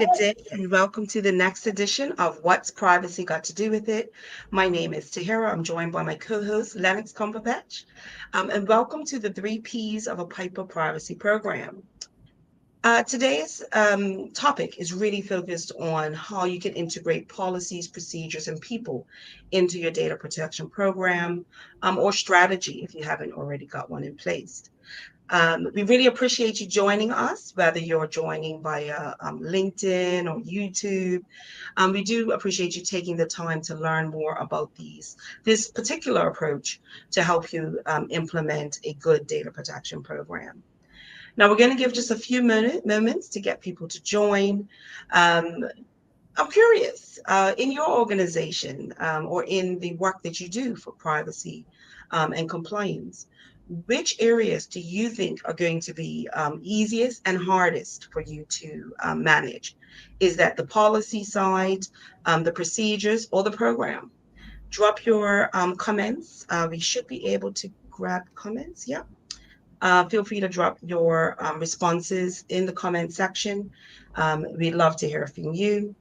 good day, and welcome to the next edition of What's Privacy Got to Do with It? My name is Tahira. I'm joined by my co-host, Lennox Cumberbatch. And welcome to the three Ps of a PIPA privacy program. Today's topic is really focused on how you can integrate policies, procedures, and people into your data protection program or strategy if you haven't already got one in place. We really appreciate you joining us, whether you're joining via LinkedIn or YouTube. We do appreciate you taking the time to learn more about this particular approach to help you implement a good data protection program. Now, we're going to give just a few moments to get people to join. Um, I'm curious, in your organization or in the work that you do for privacy and compliance, which areas do you think are going to be easiest and hardest for you to manage? Is that the policy side, the procedures, or the program? Drop your comments. We should be able to grab comments. Yeah. Feel free to drop your responses in the comment section. We'd love to hear from you.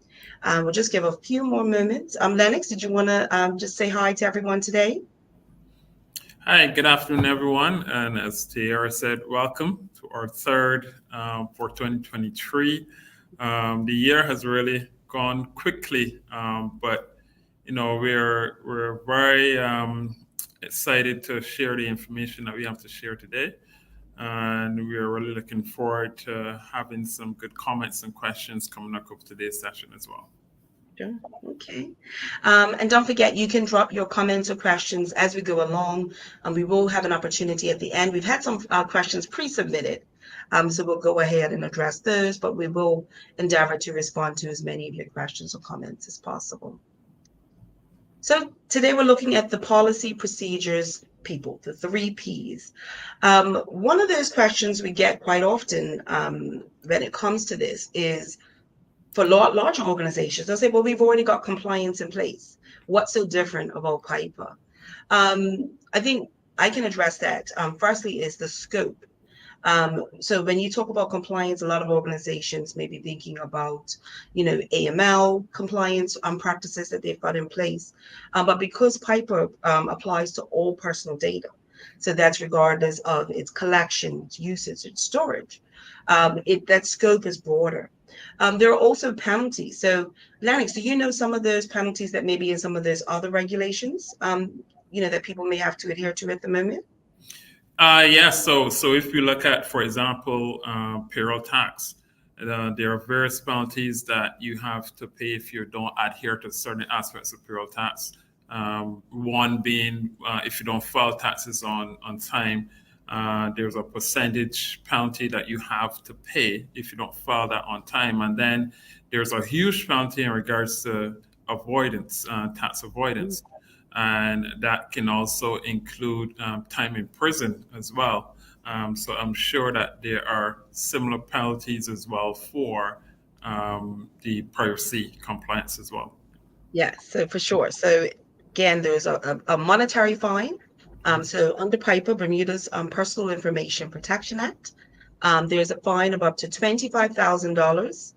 We'll just give a few more moments. Lennox, did you want to just say hi to everyone today? Hi, good afternoon, everyone. And as Tiara said, welcome to our third for 2023. The year has really gone quickly, but we're very excited to share the information that we have to share today. And we're really looking forward to having some good comments and questions coming up of today's session as well. Sure. Okay. And don't forget, you can drop your comments or questions as we go along. We will have an opportunity at the end. We've had some questions pre-submitted, so we'll go ahead and address those, but we will endeavor to respond to as many of your questions or comments as possible. So today we're looking at the policy, procedures, people, the three Ps. One of those questions we get quite often when it comes to this is, for larger organizations, they'll say, well, we've already got compliance in place. What's so different about PIPA? I think I can address that. Firstly is the scope. So when you talk about compliance, a lot of organizations may be thinking about, AML compliance practices that they've got in place. But because PIPA applies to all personal data, so that's regardless of its collection, its usage, its storage, that scope is broader. There are also penalties. So, Lennox, do you know some of those penalties that may be in some of those other regulations, that people may have to adhere to at the moment? So if you look at, for example, payroll tax, there are various penalties that you have to pay if you don't adhere to certain aspects of payroll tax. One being if you don't file taxes on time, there's a percentage penalty that you have to pay if you don't file that on time. And then there's a huge penalty in regards to avoidance, tax avoidance. And that can also include time in prison as well. So I'm sure that there are similar penalties as well for the privacy compliance as well. Yes, so for sure. So again, there's a monetary fine. So under PIPA, Bermuda's Personal Information Protection Act, there's a fine of up to $25,000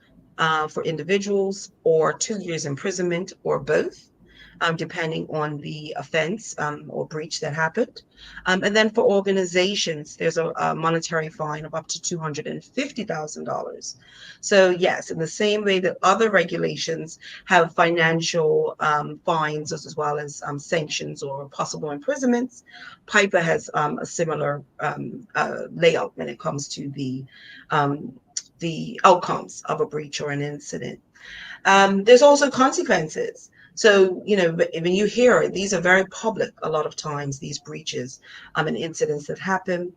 for individuals, or 2 years imprisonment, or both, depending on the offense or breach that happened. And then for organizations, there's a monetary fine of up to $250,000. So yes, in the same way that other regulations have financial fines as well as sanctions or possible imprisonments, PIPA has a similar layout when it comes to the outcomes of a breach or an incident. There's also consequences. So, when you hear it, these are very public a lot of times, these breaches and incidents that happen.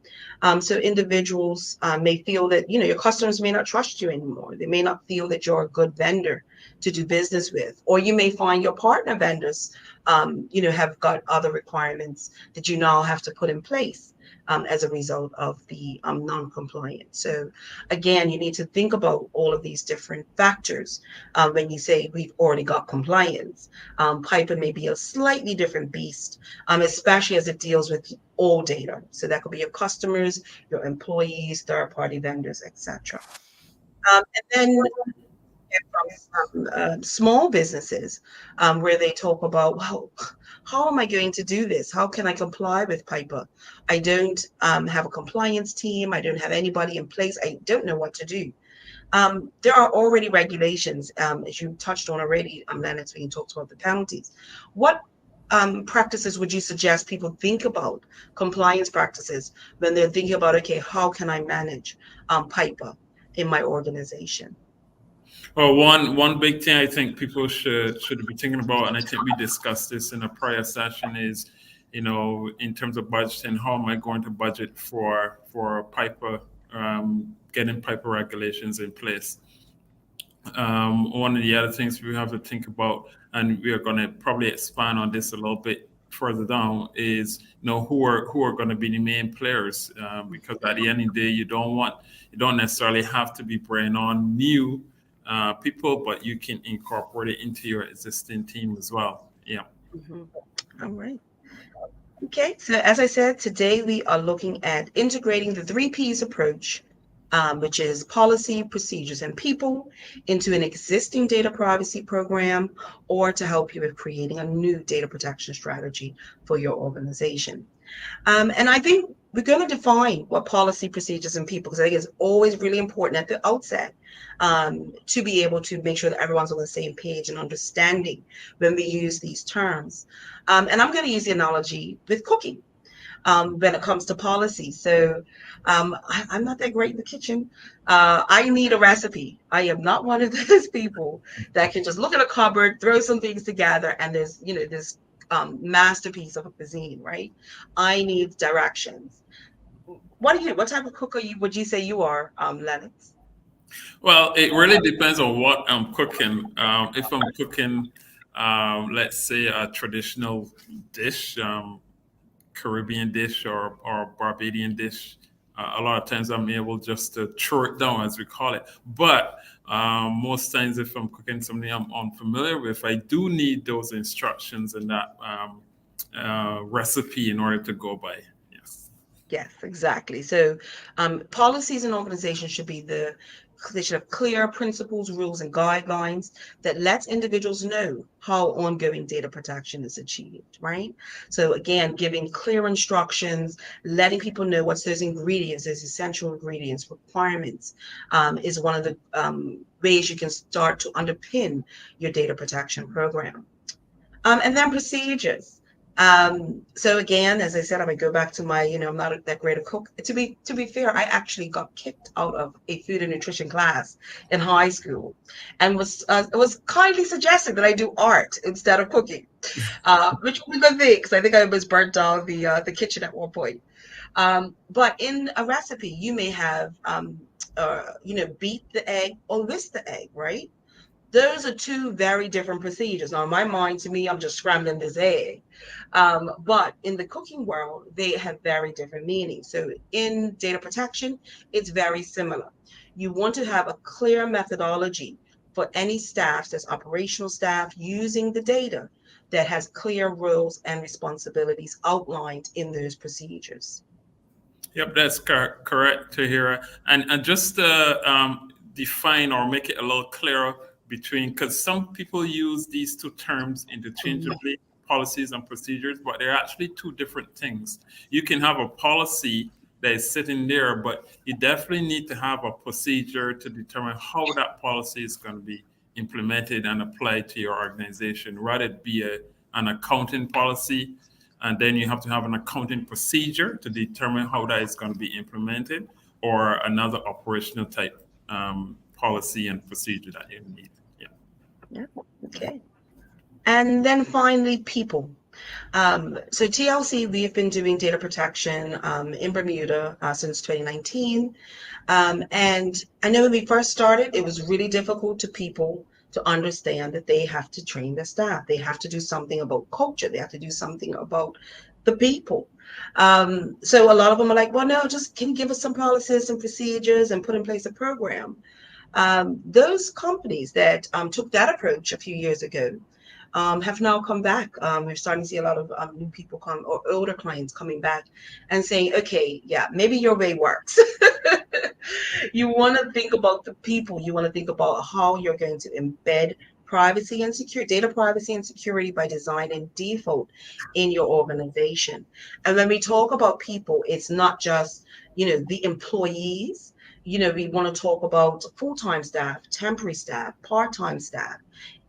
So individuals may feel that, your customers may not trust you anymore. They may not feel that you're a good vendor to do business with. Or you may find your partner vendors, have got other requirements that you now have to put in place as a result of the non-compliance. So again, you need to think about all of these different factors when you say we've already got compliance. PIPA may be a slightly different beast, especially as it deals with all data. So that could be your customers, your employees, third-party vendors, etc. And then from small businesses where they talk about, well, how am I going to do this? How can I comply with PIPA? I don't have a compliance team. I don't have anybody in place. I don't know what to do. There are already regulations, as you touched on already, Lennox, when you talked about the penalties. What practices would you suggest people think about, compliance practices, when they're thinking about, okay, how can I manage PIPA in my organization? Well, one big thing I think people should be thinking about, and I think we discussed this in a prior session, is, in terms of budgeting, how am I going to budget for PIPA, getting PIPA regulations in place? One of the other things we have to think about, and we are going to probably expand on this a little bit further down, is who are going to be the main players, because at the end of the day, you don't necessarily have to be bringing on new people, but you can incorporate it into your existing team as well. Yeah. Mhm. All right. Okay, so as I said, today we are looking at integrating the three P's approach, which is policy, procedures, and people, into an existing data privacy program, or to help you with creating a new data protection strategy for your organization. And I think we're going to define what policy, procedures, and people, because I think it's always really important at the outset to be able to make sure that everyone's on the same page and understanding when we use these terms. And I'm going to use the analogy with cooking when it comes to policy. So I'm not that great in the kitchen. I need a recipe. I am not one of those people that can just look at a cupboard, throw some things together, and there's, this masterpiece of a cuisine, right? I need directions. What type of cook would you say you are, Lennox? Well, it really depends on what I'm cooking. If I'm cooking, let's say a traditional dish, Caribbean dish or Barbadian dish, a lot of times I'm able just to throw it down, as we call it. But most times, if I'm cooking something I'm unfamiliar with, I do need those instructions and that recipe in order to go by. Yes. Yes, exactly. So policies and organizations should be they should have clear principles, rules, and guidelines that lets individuals know how ongoing data protection is achieved, right? So again, giving clear instructions, letting people know what's those ingredients, those essential ingredients, requirements, is one of the ways you can start to underpin your data protection program. And then procedures. So again, as I said, I might go back to my, I'm not that great a cook. To be fair, I actually got kicked out of a food and nutrition class in high school, and it was kindly suggested that I do art instead of cooking, which was a good thing because I think I was burnt down the kitchen at one point. But in a recipe, you may have beat the egg or whisk the egg, right? Those are two very different procedures. Now, in my mind, to me, I'm just scrambling this egg. But in the cooking world, they have very different meanings. So in data protection, it's very similar. You want to have a clear methodology for any staff, that's operational staff, using the data that has clear rules and responsibilities outlined in those procedures. Yep, that's correct, Tahira. And just to define or make it a little clearer between, because some people use these two terms Mhm. interchangeably, policies and procedures, but they're actually two different things. You can have a policy that is sitting there, but you definitely need to have a procedure to determine how that policy is going to be implemented and applied to your organization, rather it be an accounting policy, and then you have to have an accounting procedure to determine how that is going to be implemented, or another operational type policy and procedure that you need. Yeah. Yeah. Okay. And then finally, people. So TLC, we've been doing data protection in Bermuda since 2019. And I know when we first started, it was really difficult to people to understand that they have to train their staff. They have to do something about culture. They have to do something about the people. So a lot of them are like, well, no, just can you give us some policies and procedures and put in place a program? Those companies that took that approach a few years ago have now come back. We're starting to see a lot of new people come, or older clients coming back and saying, okay, yeah, maybe your way works. You want to think about the people. You want to think about how you're going to embed privacy and secure data privacy and security by design and default in your organization. And when we talk about people, it's not just, the employees. We want to talk about full-time staff, temporary staff, part-time staff,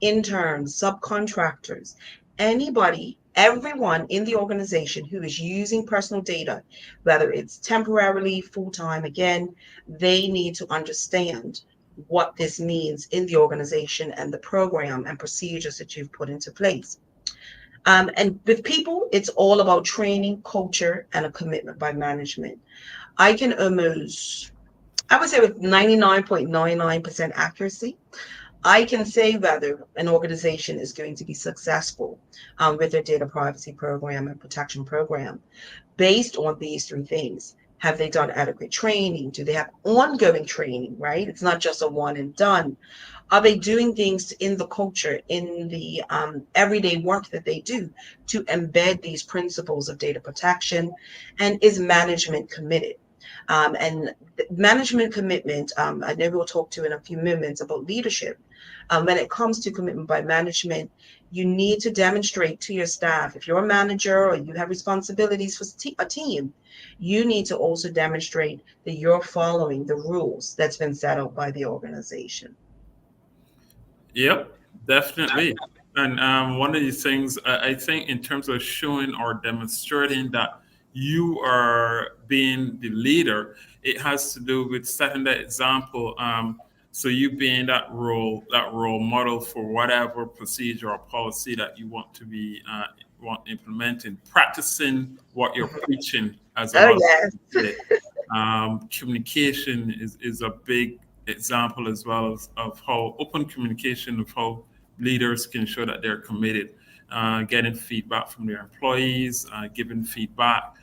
interns, subcontractors, anybody, everyone in the organization who is using personal data, whether it's temporarily, full-time, again, they need to understand what this means in the organization and the program and procedures that you've put into place. And with people, it's all about training, culture, and a commitment by management. I would say with 99.99% accuracy, I can say whether an organization is going to be successful with their data privacy program and protection program based on these three things. Have they done adequate training? Do they have ongoing training, right? It's not just a one and done. Are they doing things in the culture, in the everyday work that they do to embed these principles of data protection? And is management committed? And management commitment, I know we'll talk to in a few moments about leadership. When it comes to commitment by management, you need to demonstrate to your staff, if you're a manager or you have responsibilities for a team, you need to also demonstrate that you're following the rules that's been set out by the organization. Yep, definitely. And one of these things, I think, in terms of showing or demonstrating that you are being the leader, it has to do with setting that example. So you being that role model for whatever procedure or policy that you want to be want implementing, practicing what you're Mhm. preaching, as a Oh, lot of yes. people say. Communication is a big example as well of how open communication of how leaders can show that they're committed, getting feedback from their employees, giving feedback,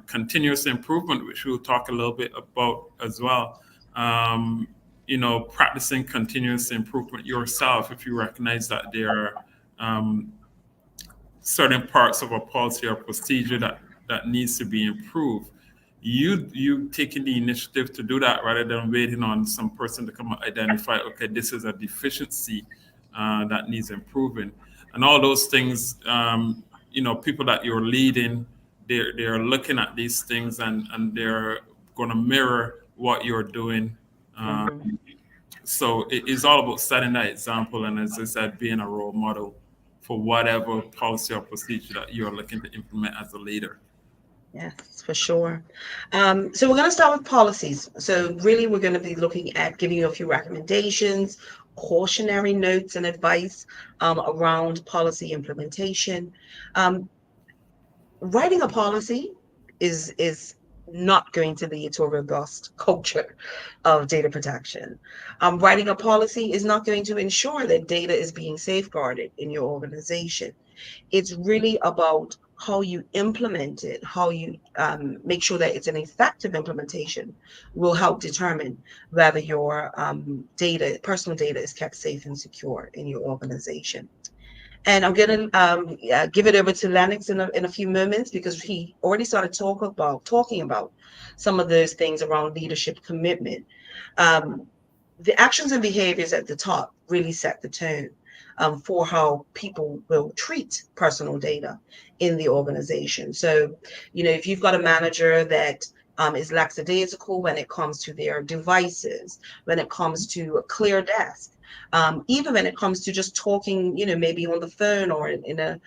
continuous improvement, which we'll talk a little bit about as well. Um, Practicing continuous improvement yourself if you recognize that there are certain parts of a policy or procedure that needs to be improved. You taking the initiative to do that rather than waiting on some person to come and identify, okay, this is a deficiency that needs improving, and all those things. People that you're leading, they're looking at these things, and they're going to mirror what you're doing. Uh, Mhm. so it is all about setting that example, and as I said, being a role model for whatever policy or procedure that you're looking to implement as a leader. Yes, for sure. So we're going to start with policies. So really, we're going to be looking at giving you a few recommendations, cautionary notes, and advice around policy implementation. Um, Writing a policy is not going to lead to a robust culture of data protection. Writing a policy is not going to ensure that data is being safeguarded in your organization. It's really about how you implement it, how you make sure that it's an effective implementation will help determine whether your personal data is kept safe and secure in your organization. And I'm going to give it over to Lennox in a few moments because he already started talking about some of those things around leadership commitment. Um, the actions and behaviors at the top really set the tone for how people will treat personal data in the organization. So, if you've got a manager that is lackadaisical when it comes to their devices, when it comes to a clear desk, even when it comes to just talking, maybe on the phone or in a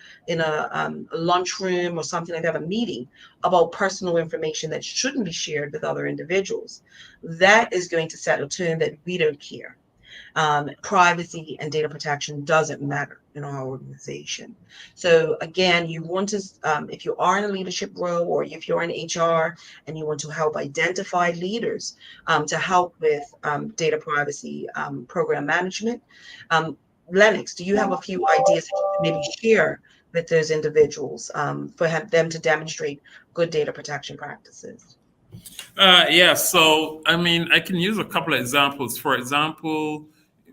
lunchroom or something like that, a meeting about personal information that shouldn't be shared with other individuals, that is going to set a tone that we don't care. Privacy and data protection doesn't matter in our organization. So again, you want to, if you are in a leadership role or if you're in HR and you want to help identify leaders to help with data privacy program management, um, Lennox, do you have a few ideas that you could maybe share with those individuals for them to demonstrate good data protection practices? Yeah, so I mean, I can use a couple of examples. For example,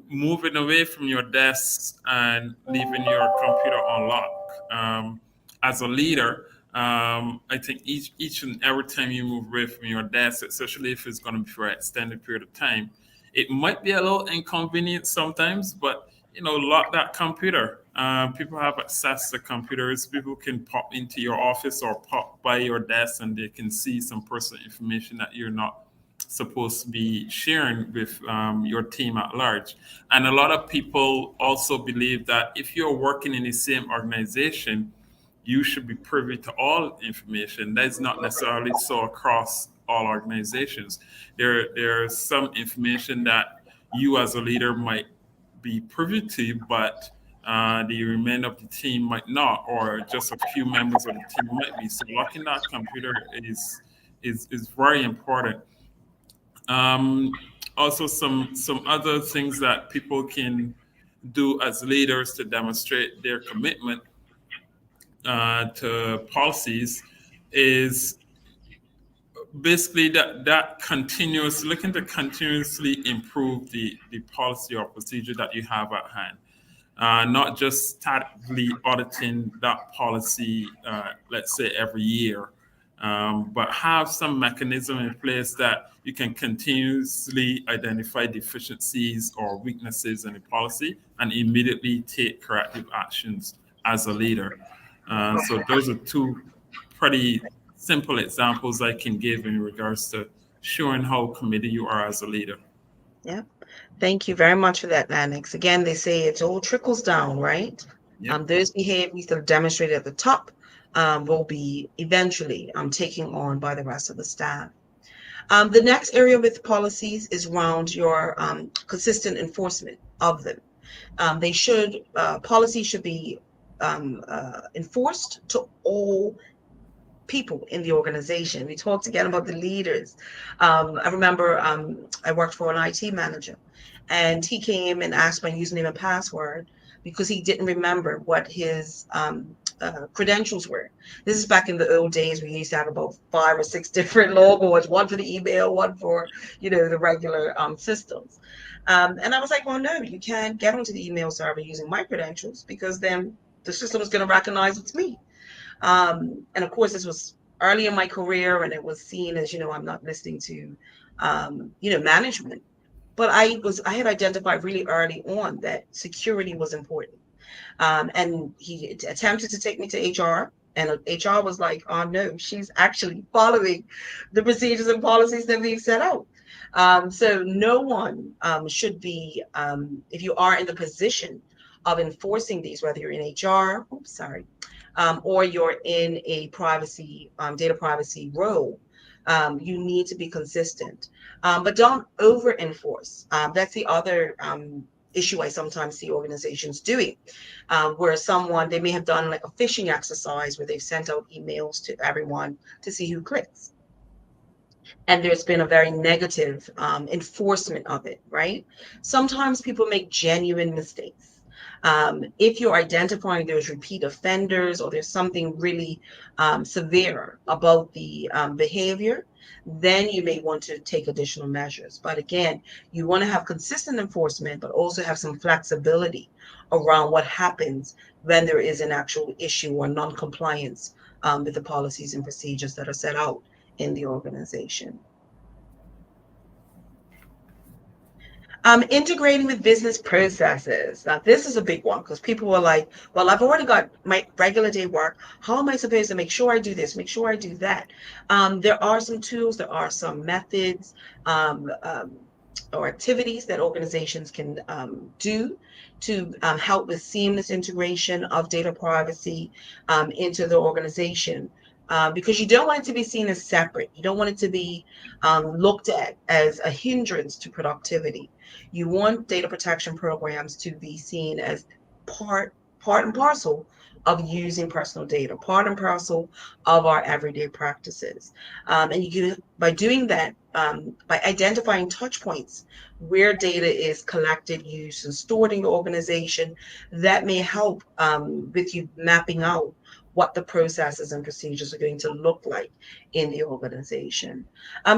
moving away from your desk and leaving your computer on lock. As a leader, I think each and every time you move away from your desk, especially if it's going to be for an extended period of time, it might be a little inconvenient sometimes, but lock that computer. People have access to computers. People can pop into your office or pop by your desk, and they can see some personal information that you're not supposed to be sharing with your team at large. And a lot of people also believe that if you're working in the same organization, you should be privy to all information. That's not necessarily so across all organizations. There's some information that you as a leader might be privy to, but the remainder of the team might not, or just a few members of the team might be. So locking that computer is very important. Um, Also, some other things that people can do as leaders to demonstrate their commitment to policies is basically that continuous looking to continuously improve the policy or procedure that you have at hand, not just statically auditing that policy, let's say every year, but have some mechanism in place that you can continuously identify deficiencies or weaknesses in the policy and immediately take corrective actions as a leader. So those are two pretty simple examples I can give in regards to showing how committed you are as a leader. Yeah. Thank you very much for that, Lennox. Again, they say it all trickles down, right? Yep. Those behaviors that are demonstrated at the top will be eventually taken on by the rest of the staff. The next area with policies is around your consistent enforcement of them. Policies should be enforced to all people in the organization. We talked again about the leaders. I remember I worked for an IT manager, and he came and asked my username and password because he didn't remember what his credentials were. This is back in the old days. We used to have about 5 or 6 different logos, one for the email, one for the regular systems. And I was like, well, no, you can't get onto the email server using my credentials because then the system is going to recognize it's me. And of course, this was early in my career, and it was seen as, I'm not listening to, management. But I had identified really early on that security was important. And he attempted to take me to HR, and HR was like, oh no, she's actually following the procedures and policies that we've set out. So no one should be, if you are in the position of enforcing these, whether you're in HR, or you're in a data privacy role, you need to be consistent. But don't over enforce. That's the other issue I sometimes see organizations doing, where they may have done like a phishing exercise where they've sent out emails to everyone to see who clicks. And there's been a very negative enforcement of it, right? Sometimes people make genuine mistakes. If you're identifying those repeat offenders or there's something really severe about the behavior, then you may want to take additional measures. But again, you want to have consistent enforcement, but also have some flexibility around what happens when there is an actual issue or non-compliance with the policies and procedures that are set out in the organization. Integrating with business processes. Now, this is a big one because people were like, well, I've already got my regular day work. How am I supposed to make sure I do this, make sure I do that? There are some tools, there are some methods or activities that organizations can do to help with seamless integration of data privacy into the organization. Because you don't want it to be seen as separate. You don't want it to be looked at as a hindrance to productivity. You want data protection programs to be seen as part and parcel of using personal data, part and parcel of our everyday practices. And you can, by doing that, by identifying touch points where data is collected, used, and stored in your organization, that may help with you mapping out what the processes and procedures are going to look like in the organization.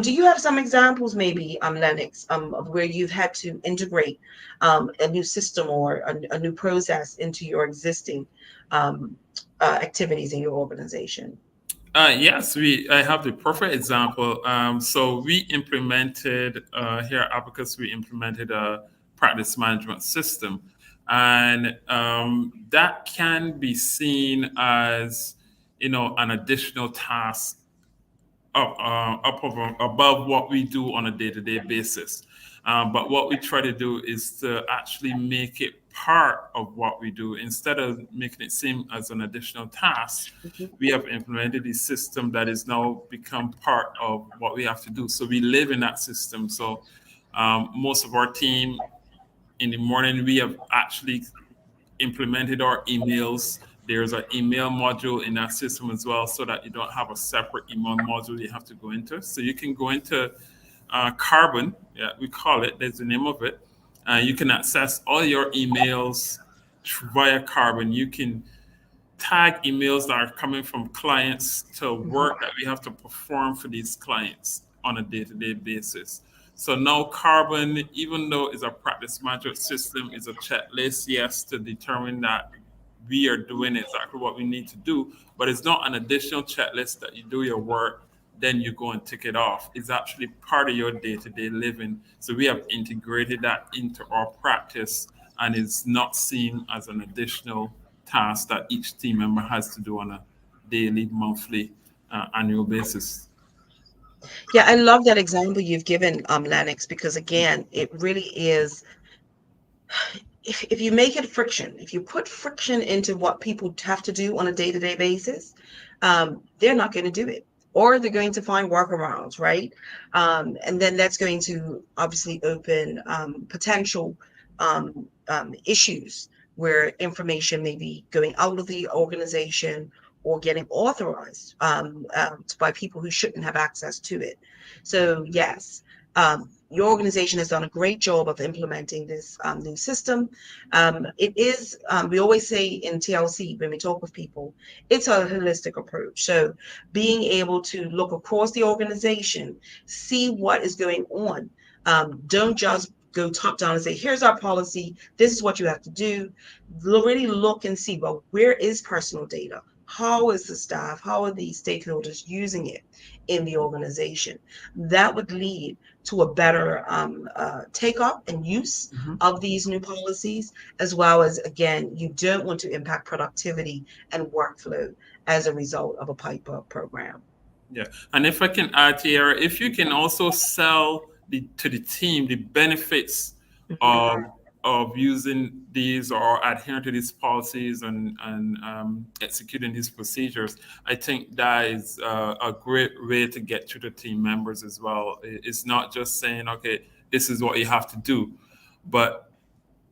Do you have some examples, maybe, Lennox, of where you've had to integrate a new system or a new process into your existing um, activities in your organization? Yes, I have the perfect example. So we implemented here at Abacus, we implemented a practice management system, and that can be seen as an additional task above what we do on a day-to-day basis. But what we try to do is to actually make it part of what we do instead of making it seem as an additional task. Mhm. We have implemented a system that is now become part of what we have to do. So we live in that system. So most of our team in the morning, we have actually implemented our emails. There's an email module in that system as well, so that you don't have a separate email module you have to go into. So you can go into Carbon, yeah, we call it. There's the name of it. You can access all your emails via Carbon. You can tag emails that are coming from clients to Mhm. work that we have to perform for these clients on a day-to-day basis. So now Carbon, even though it's a practice management system, is a checklist, yes, to determine that we are doing exactly what we need to do, but it's not an additional checklist that you do your work, then you go and tick it off. It's actually part of your day-to-day living. So we have integrated that into our practice, and it's not seen as an additional task that each team member has to do on a daily, monthly, annual basis. Yeah, I love that example you've given, Lennox, because again, it really is. If you make it friction, if you put friction into what people have to do on a day-to-day basis, they're not going to do it, or they're going to find workarounds, right? And then that's going to obviously open potential issues where information may be going out of the organization or getting authorized by people who shouldn't have access to it. So yes, your organization has done a great job of implementing this new system. It is, we always say in TLC when we talk with people, it's a holistic approach. So being able to look across the organization, see what is going on. Don't just go top down and say, here's our policy, this is what you have to do. Really look and see, well, where is personal data? How is the staff, how are the stakeholders using it in the organization? That would lead to a better take up and use Mhm. of these new policies, as well as, again, you don't want to impact productivity and workflow as a result of a PIPA program. Yeah, and if I can add here, if you can also sell to the team the benefits Mhm. of using these or adhering to these policies and executing these procedures, I think that is a great way to get to the team members as well. It's not just saying, okay, this is what you have to do, but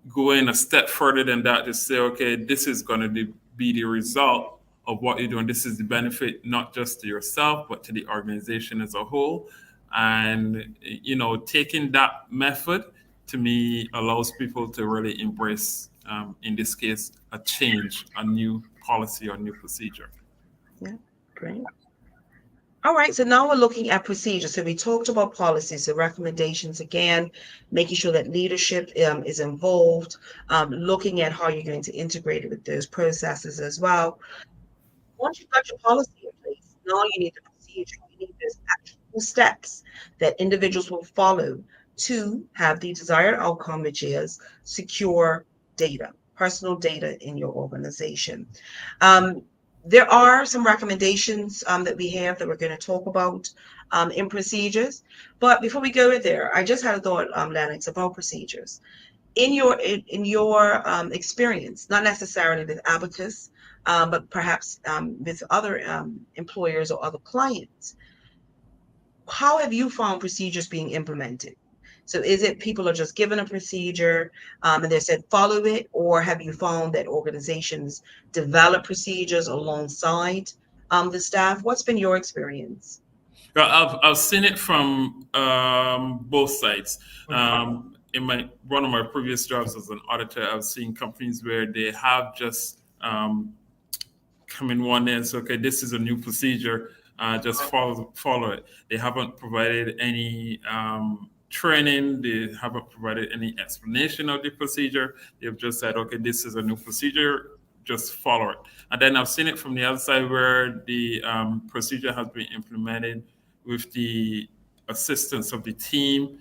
going a step further than that to say, okay, this is going to be the result of what you're doing. This is the benefit not just to yourself, but to the organization as a whole. And, taking that method to me allows people to really embrace, in this case, a change, a new policy or new procedure. Yeah, great. All right, so now we're looking at procedures. So we talked about policies, so recommendations again, making sure that leadership is involved, looking at how you're going to integrate it with those processes as well. Once you've got your policy in place, now you need the procedure. You need those actual steps that individuals will follow to have the desired outcome, which is secure data, personal data in your organization. Um, there are some recommendations that we have that we're going to talk about in procedures. But before we go there, I just had a thought, Lennox, about procedures in your experience, not necessarily with Abacus, but perhaps with other employers or other clients. How have you found procedures being implemented? So is it people are just given a procedure and they said follow it, or have you found that organizations develop procedures alongside the staff? What's been your experience? Well, I've seen it from both sides. In my one of my previous jobs as an auditor, I've seen companies where they have just come in one day and say, okay, this is a new procedure, just follow it. They haven't provided any training. They haven't provided any explanation of the procedure. They've just said, okay, this is a new procedure, just follow it. And then I've seen it from the other side where the procedure has been implemented with the assistance of the team,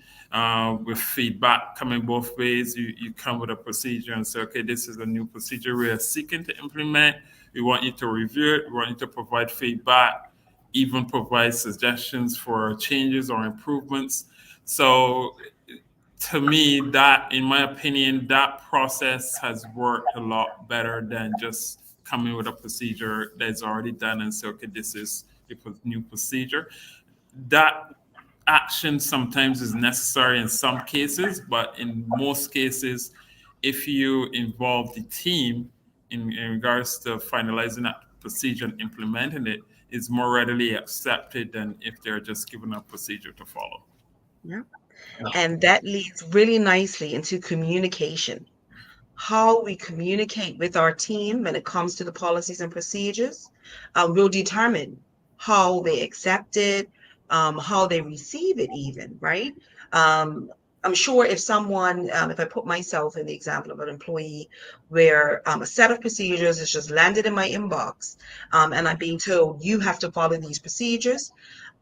with feedback coming both ways. You come with a procedure and say, okay, this is a new procedure we are seeking to implement. We want you to review it. We want you to provide feedback, even provide suggestions for changes or improvements. So to me, that, in my opinion, that process has worked a lot better than just coming with a procedure that's already done and say, okay, this is a new procedure. That action sometimes is necessary in some cases, but in most cases, if you involve the team in regards to finalizing that procedure and implementing it, it's more readily accepted than if they're just given a procedure to follow. Yeah. And that leads really nicely into communication. How we communicate with our team when it comes to the policies and procedures will determine how they accept it, how they receive it, even, right? Um, I'm sure if someone, if I put myself in the example of an employee where a set of procedures is just landed in my inbox, and I'm being told you have to follow these procedures,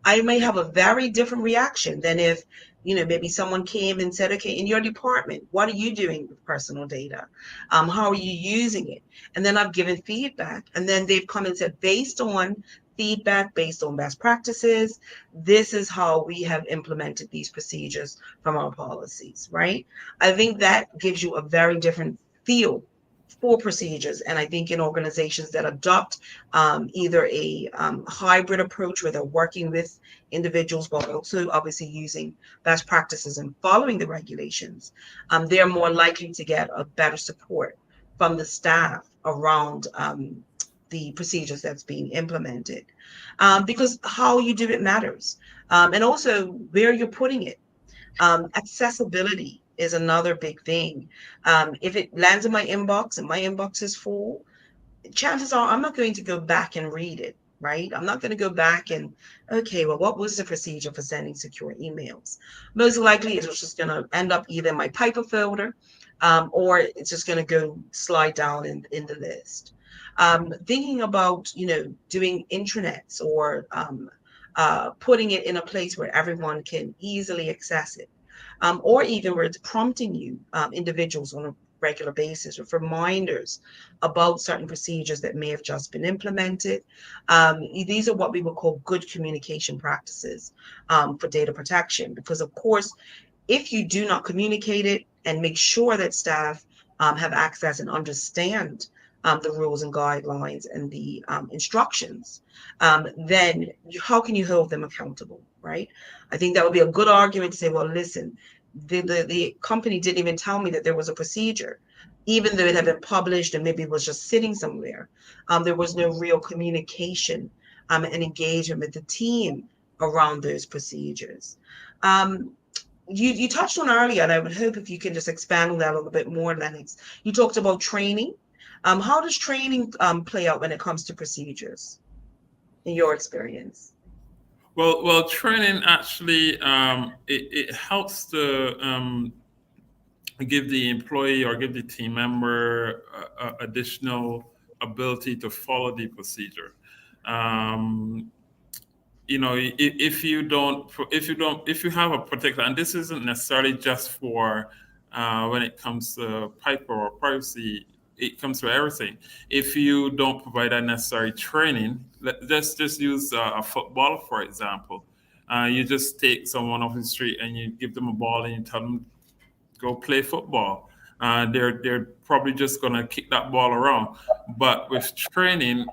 I may have a very different reaction than if, maybe someone came and said, okay, in your department, what are you doing with personal data? How are you using it? And then I've given feedback, and then they've come and said, based on feedback, based on best practices, this is how we have implemented these procedures from our policies, right? I think that gives you a very different feel for procedures. And I think in organizations that adopt either a hybrid approach where they're working with individuals but also obviously using best practices and following the regulations, they're more likely to get a better support from the staff around the procedures that's being implemented, because how you do it matters, and also where you're putting it. Accessibility is another big thing. If it lands in my inbox and my inbox is full, chances are I'm not going to go back and read it, right? I'm not going to go back and, okay, well, what was the procedure for sending secure emails? Most likely it's just going to end up either in my PIPA folder, or it's just going to go slide down in the list. Thinking about, doing intranets or putting it in a place where everyone can easily access it, or even where it's prompting you, individuals on a regular basis with reminders about certain procedures that may have just been implemented. These are what we would call good communication practices for data protection, because of course, if you do not communicate it and make sure that staff have access and understand the rules and guidelines and the instructions, then how can you hold them accountable, right? I think that would be a good argument to say, well, listen, the company didn't even tell me that there was a procedure, even though it had been published and maybe it was just sitting somewhere. There was no real communication and engagement with the team around those procedures. You touched on earlier, and I would hope if you can just expand on that a little bit more, Lennox. You talked about training. How does training play out when it comes to procedures, in your experience? Well, training actually, it helps to give the employee or give the team member additional ability to follow the procedure. Um, if you have a particular, and this isn't necessarily just for when it comes to PIPA or privacy, it comes to everything. If you don't provide that necessary training, let's just use a football, for example. You just take someone off the street and you give them a ball and you tell them go play football. They're probably just gonna kick that ball around. But with training,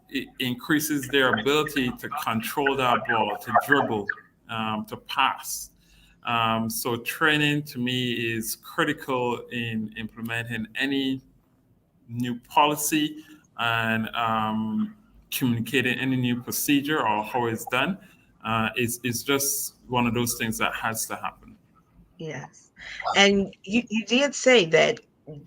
it increases their ability to control that ball, to dribble, to pass. So training to me is critical in implementing any new policy and communicating any new procedure or how it's done. Is just one of those things that has to happen. Yes. And you did say that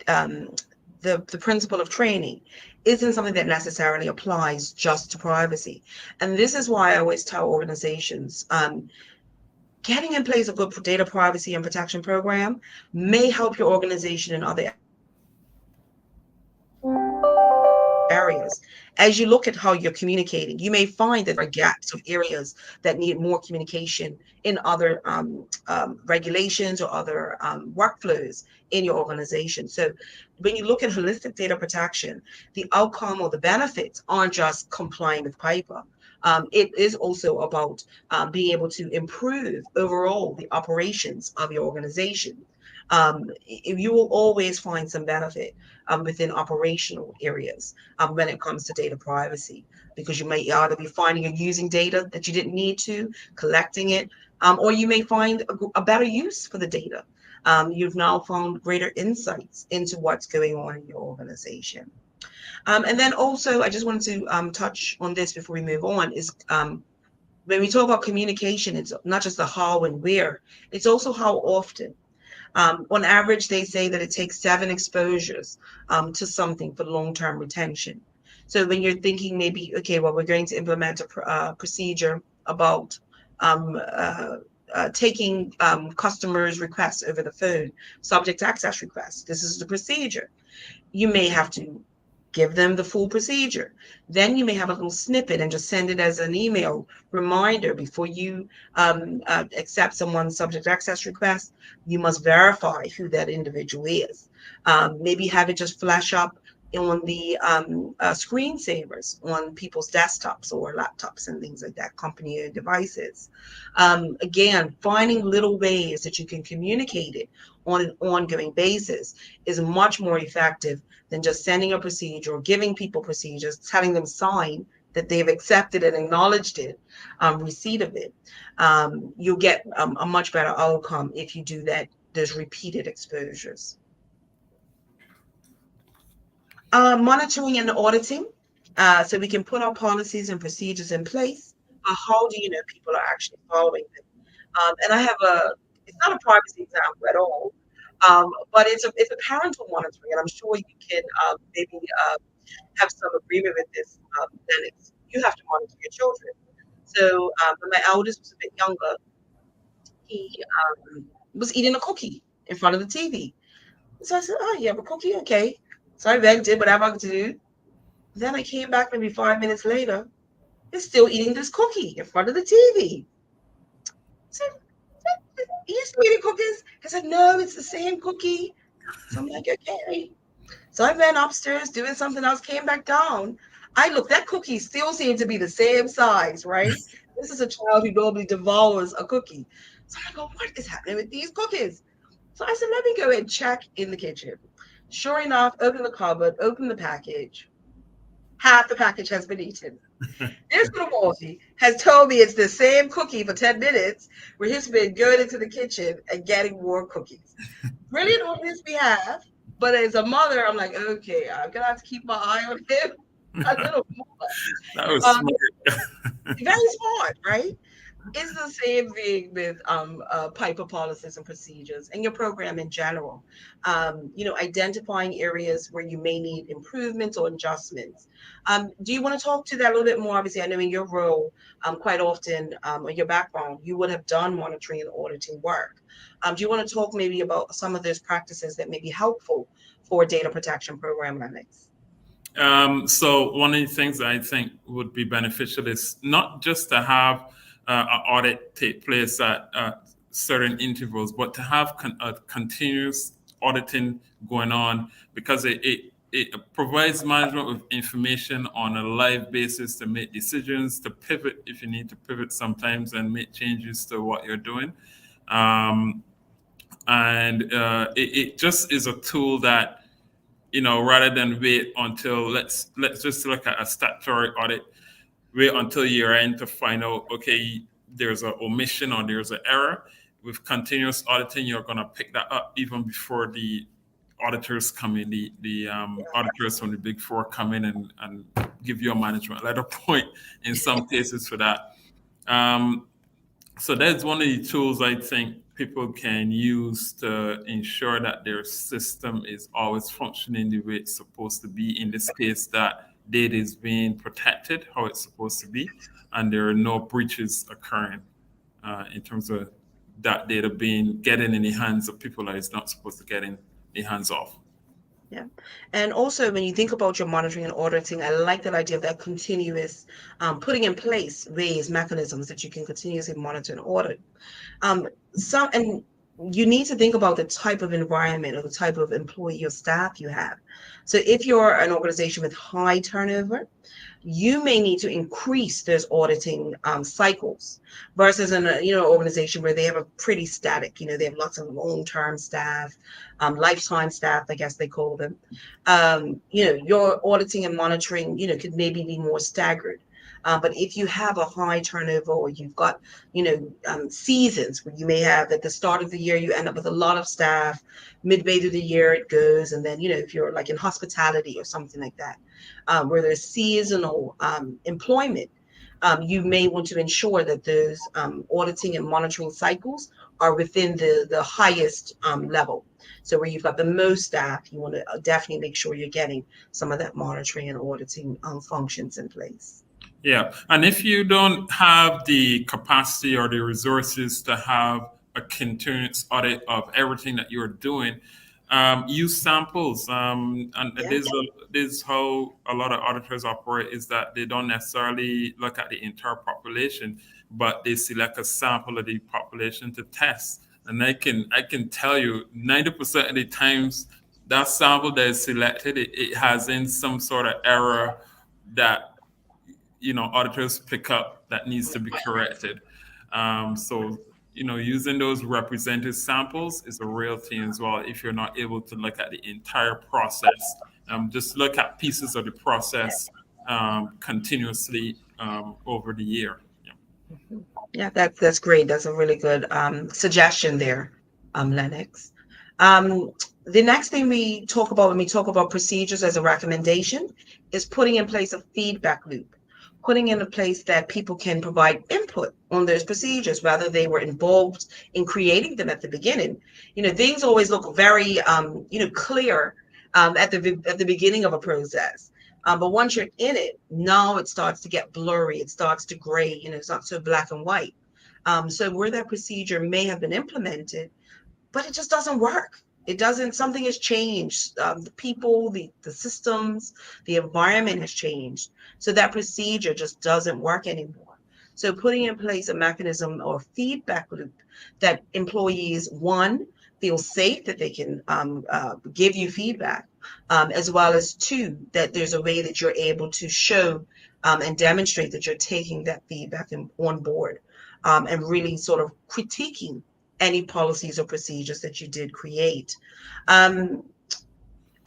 um, the principle of training isn't something that necessarily applies just to privacy. And this is why I always tell organizations, getting in place a good data privacy and protection program may help your organization in other areas. As you look at how you're communicating, you may find that there are gaps or areas that need more communication in other regulations or other workflows in your organization. So when you look at holistic data protection, the outcome or the benefits aren't just complying with PIPA. It is also about being able to improve overall the operations of your organization. You will always find some benefit within operational areas when it comes to data privacy, because you may either be finding or using data that you didn't need to, collecting it, or you may find a better use for the data. You've now found greater insights into what's going on in your organization. And then also, I just wanted to touch on this before we move on, is when we talk about communication, it's not just the how and where, it's also how often. On average, they say that it takes 7 exposures to something for long-term retention. So when you're thinking maybe, okay, well, we're going to implement a procedure about um, uh, taking customers' requests over the phone, subject access requests. This is the procedure. You may have to give them the full procedure. Then you may have a little snippet and just send it as an email reminder before you accept someone's subject access request. You must verify who that individual is. Maybe have it just flash up on the screensavers on people's desktops or laptops and things like that, company devices. Again, finding little ways that you can communicate it on an ongoing basis is much more effective than just sending a procedure or giving people procedures, telling them sign that they've accepted and acknowledged it, receipt of it. You'll get a much better outcome if you do that. There's repeated exposures. Monitoring and auditing. So we can put our policies and procedures in place. But how do you know people are actually following them? And I have it's not a privacy example at all, but it's a parental monitoring, and I'm sure you can maybe have some agreement with this. Then you have to monitor your children. So when my eldest was a bit younger, he was eating a cookie in front of the TV. So I said, "Oh, you have a cookie? Okay." So I went, did whatever I could do. Then I came back maybe 5 minutes later. He's still eating this cookie in front of the TV. So you still eating cookies? He said, no, it's the same cookie. So I'm like, okay. So I went upstairs doing something else, came back down. I looked, that cookie still seemed to be the same size, right? This is a child who normally devours a cookie. So I go, what is happening with these cookies? So I said, let me go and check in the kitchen. Sure enough, open the cupboard, open the package. Half the package has been eaten. This little boy has told me it's the same cookie for 10 minutes, where he's been going into the kitchen and getting more cookies. Brilliant on his behalf, but as a mother, I'm like, okay, I'm gonna have to keep my eye on him a little more. That was Um, smart. Very smart, right? It's the same thing with PIPA policies and procedures and your program in general. Identifying areas where you may need improvements or adjustments. Do you want to talk to that a little bit more? Obviously, I know in your role, quite often, or your background, you would have done monitoring and auditing work. Do you want to talk maybe about some of those practices that may be helpful for data protection program limits? So one of the things that I think would be beneficial is not just to have an audit take place at certain intervals, but to have a continuous auditing going on, because it provides management with information on a live basis to make decisions, to pivot if you need to pivot sometimes and make changes to what you're doing. Um, and it just is a tool that, rather than wait until let's just look at a statutory audit, wait until year end to find out, okay, there's an omission or there's an error. With continuous auditing, you're going to pick that up even before the auditors come in, the auditors from the big four come in and give you a management letter point in some cases for that. So that's one of the tools I think people can use to ensure that their system is always functioning the way it's supposed to be. In this case, that data is being protected how it's supposed to be, and there are no breaches occurring in terms of that data being getting in the hands of people that it's not supposed to get in the hands of. Yeah. And also, when you think about your monitoring and auditing, I like that idea of that continuous putting in place ways, mechanisms that you can continuously monitor and audit. Um, and you need to think about the type of environment or the type of employee or staff you have. So if you're an organization with high turnover, you may need to increase those auditing cycles versus in a organization where they have a pretty static, they have lots of long-term staff, lifetime staff, I guess they call them. Your auditing and monitoring, could maybe be more staggered. But if you have a high turnover, or you've got, seasons where you may have at the start of the year, you end up with a lot of staff, midway through the year it goes, and then, if you're like in hospitality or something like that, where there's seasonal employment, you may want to ensure that those auditing and monitoring cycles are within the highest level. So where you've got the most staff, you want to definitely make sure you're getting some of that monitoring and auditing functions in place. Yeah. And if you don't have the capacity or the resources to have a continuous audit of everything that you're doing, use samples. And Yeah. this is how a lot of auditors operate, is that they don't necessarily look at the entire population, but they select a sample of the population to test. And I can tell you 90% of the times that sample that is selected, it has in some sort of error that auditors pick up that needs to be corrected. So using those represented samples is a real thing as well. If you're not able to look at the entire process, just look at pieces of the process continuously over the year. Yeah. Yeah, that's great. That's a really good suggestion there, Lennox. The next thing we talk about when we talk about procedures as a recommendation is putting in place a feedback loop, putting in a place that people can provide input on those procedures, whether they were involved in creating them at the beginning. Things always look very, clear at the beginning of a process. But once you're in it, now it starts to get blurry. It starts to gray. It's not so black and white. So where that procedure may have been implemented, but it just doesn't work. It doesn't, something has changed. The people, the systems, the environment has changed. So that procedure just doesn't work anymore. So putting in place a mechanism or feedback loop that employees, one, feel safe that they can give you feedback, as well as two, that there's a way that you're able to show and demonstrate that you're taking that feedback on board, and really sort of critiquing any policies or procedures that you did create. Um,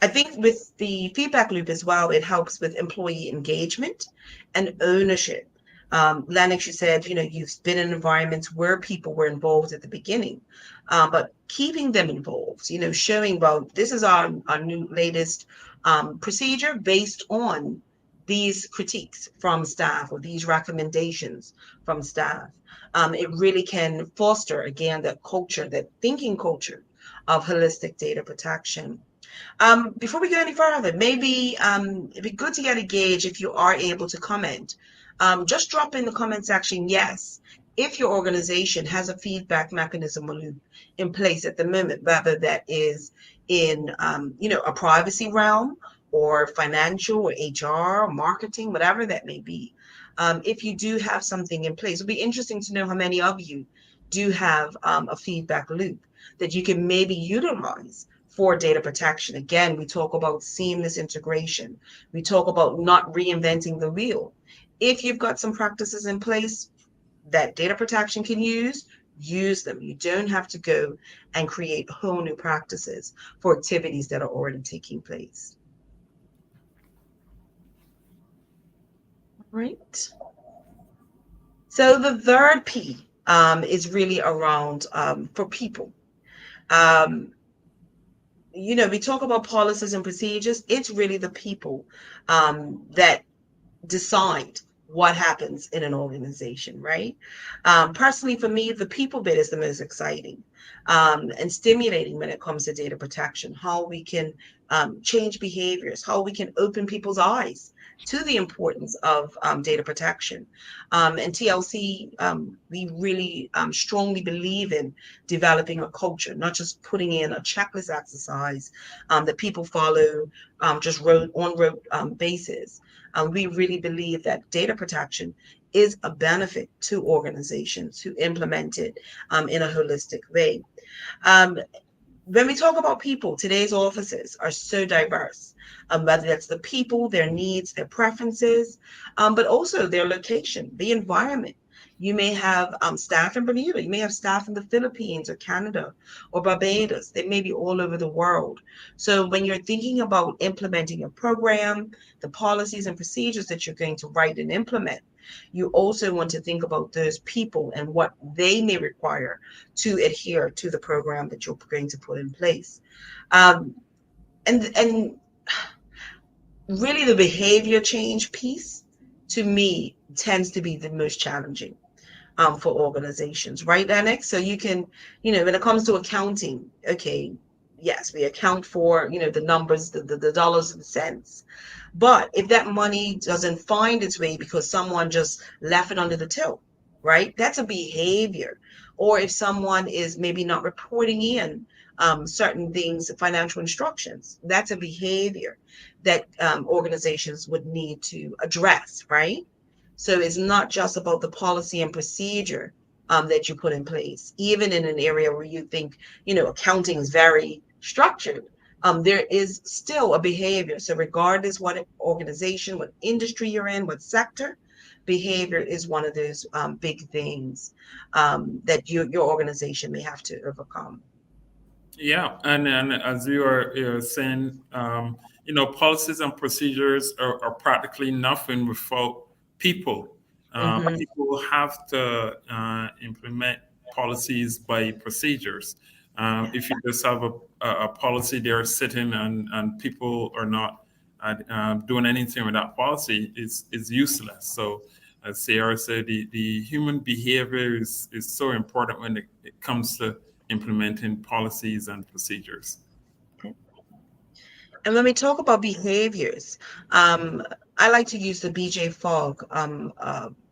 I think with the feedback loop as well, it helps with employee engagement and ownership. Lennox, you said, you've been in environments where people were involved at the beginning, but keeping them involved, showing, well, this is our new latest procedure based on these critiques from staff or these recommendations from staff. It really can foster, again, that culture, that thinking culture of holistic data protection. Before we go any further, maybe it'd be good to get a gauge if you are able to comment. Just drop in the comment section, yes, if your organization has a feedback mechanism or loop in place at the moment, whether that is in a privacy realm or financial or HR or marketing, whatever that may be. If you do have something in place, it'll be interesting to know how many of you do have a feedback loop that you can maybe utilize for data protection. Again, we talk about seamless integration. We talk about not reinventing the wheel. If you've got some practices in place that data protection can use them. You don't have to go and create whole new practices for activities that are already taking place. Right. So the third P is really around for people. Um, we talk about policies and procedures. It's really the people that decide what happens in an organization, right? Personally, for me, the people bit is the most exciting. and stimulating when it comes to data protection, how we can change behaviors, how we can open people's eyes to the importance of data protection. And TLC, we really strongly believe in developing a culture, not just putting in a checklist exercise that people follow just rote basis. We really believe that data protection is a benefit to organizations who implement it in a holistic way. Um, when we talk about people, today's offices are so diverse, whether that's the people, their needs, their preferences, but also their location, the environment. You may have staff in Bermuda, you may have staff in the Philippines or Canada or Barbados. They may be all over the world. So when you're thinking about implementing a program, the policies and procedures that you're going to write and implement, you also want to think about those people and what they may require to adhere to the program that you're going to put in place. Um, and really the behavior change piece to me tends to be the most challenging for organizations, right, Annex? So you can, when it comes to accounting, okay, yes, we account for, the numbers, the dollars and cents. But if that money doesn't find its way because someone just left it under the till, right? That's a behavior. Or if someone is maybe not reporting in certain things, financial instructions, that's a behavior that organizations would need to address, right? So it's not just about the policy and procedure that you put in place, even in an area where you think, accounting is very structured. There is still a behavior. So regardless what organization, what industry you're in, what sector, behavior is one of those big things that your organization may have to overcome. Yeah, and as you are saying, policies and procedures are practically nothing without people. Hmm. People have to implement policies by procedures. If you just have a policy there sitting and people are not doing anything with that policy, is useless. So, as Sarah said, the human behavior is so important when it comes to implementing policies and procedures. And when we talk about behaviors, um, I like to use the BJ Fogg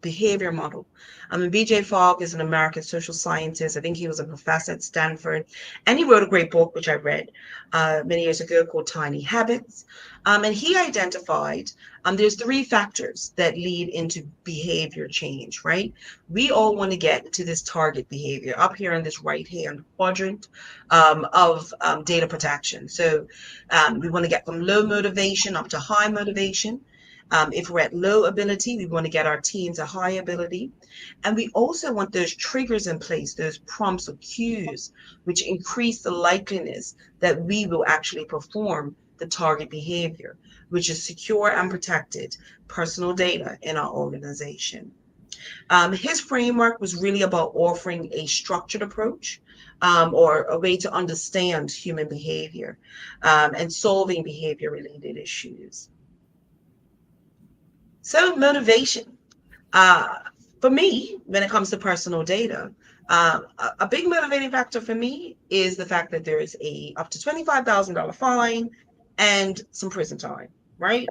behavior model. BJ Fogg is an American social scientist. I think he was a professor at Stanford, and he wrote a great book, which I read many years ago, called Tiny Habits. And he identified there's three factors that lead into behavior change, right? We all want to get to this target behavior up here in this right hand quadrant of data protection. So we want to get from low motivation up to high motivation. If we're at low ability, we want to get our team to high ability. And we also want those triggers in place, those prompts or cues, which increase the likeliness that we will actually perform the target behavior, which is secure and protected personal data in our organization. His framework was really about offering a structured approach or a way to understand human behavior and solving behavior related issues. So, motivation. Uh, for me, when it comes to personal data, a big motivating factor for me is the fact that there is a up to $25,000 fine and some prison time, right?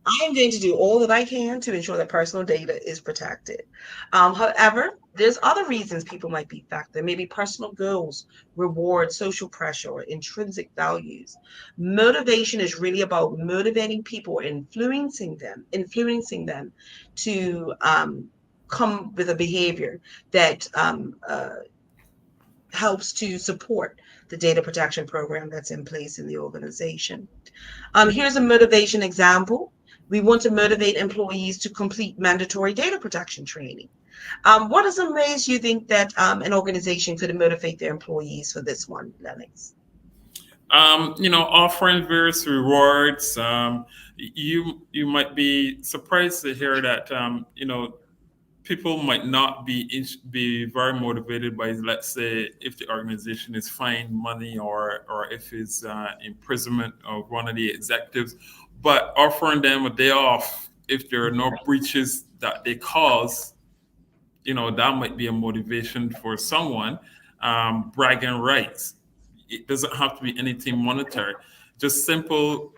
I am going to do all that I can to ensure that personal data is protected. However, there's other reasons people might be affected. Maybe personal goals, reward, social pressure, or intrinsic values. Motivation is really about motivating people or influencing them to come with a behavior that helps to support the data protection program that's in place in the organization. Here's a motivation example. We want to motivate employees to complete mandatory data protection training. What are some ways you think that an organization could motivate their employees for this one, Lennox? Offering various rewards. You might be surprised to hear that people might not be very motivated by, let's say, if the organization is fined money or if it's imprisonment of one of the executives, but offering them a day off if there are no breaches that they cause, that might be a motivation for someone. bragging rights. It doesn't have to be anything monetary. Just simple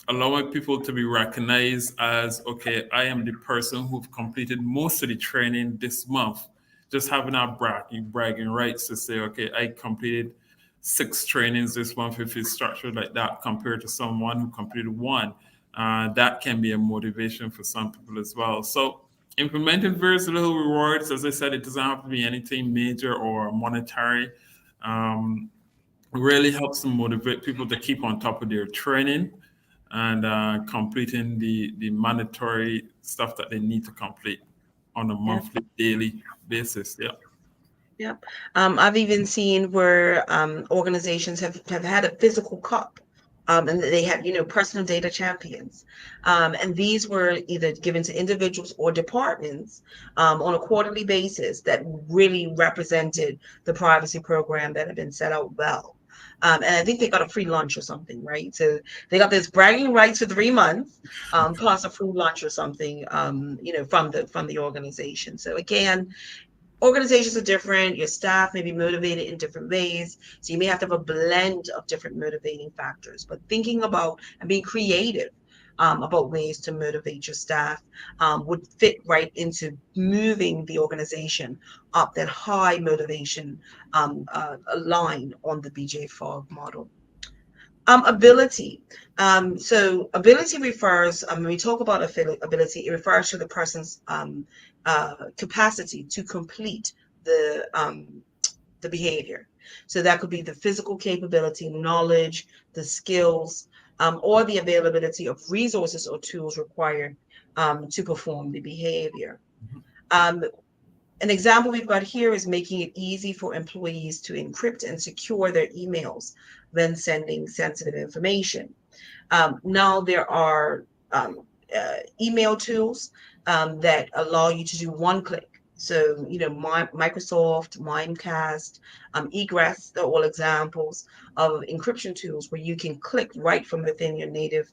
allowing people to be recognized as, okay, I am the person who've completed most of the training this month. Just having our bragging rights to say, okay, I completed 6 trainings this month. If it's structured like that compared to someone who completed one, that can be a motivation for some people as well. So implementing various little rewards, as I said, it doesn't have to be anything major or monetary. Um, really helps to motivate people to keep on top of their training and completing the mandatory stuff that they need to complete on a Yeah. monthly, daily basis. Yeah. Yep. I've even seen where organizations have had a physical cup. And they had, personal data champions. And these were either given to individuals or departments on a quarterly basis that really represented the privacy program that had been set out well. And I think they got a free lunch or something, right? So they got this bragging rights for 3 months, plus a free lunch or something, from the organization. So again, organizations are different. Your staff may be motivated in different ways. So you may have to have a blend of different motivating factors. But thinking about and being creative about ways to motivate your staff would fit right into moving the organization up that high motivation line on the BJ Fogg model. Ability. So ability refers, when we talk about ability, it refers to the person's capacity to complete the behavior. So that could be the physical capability, knowledge, the skills, or the availability of resources or tools required to perform the behavior. Um, an example we've got here is making it easy for employees to encrypt and secure their emails when sending sensitive information. Now there are email tools that allow you to do one click. So, Microsoft, Mimecast, Egress, they're all examples of encryption tools where you can click right from within your native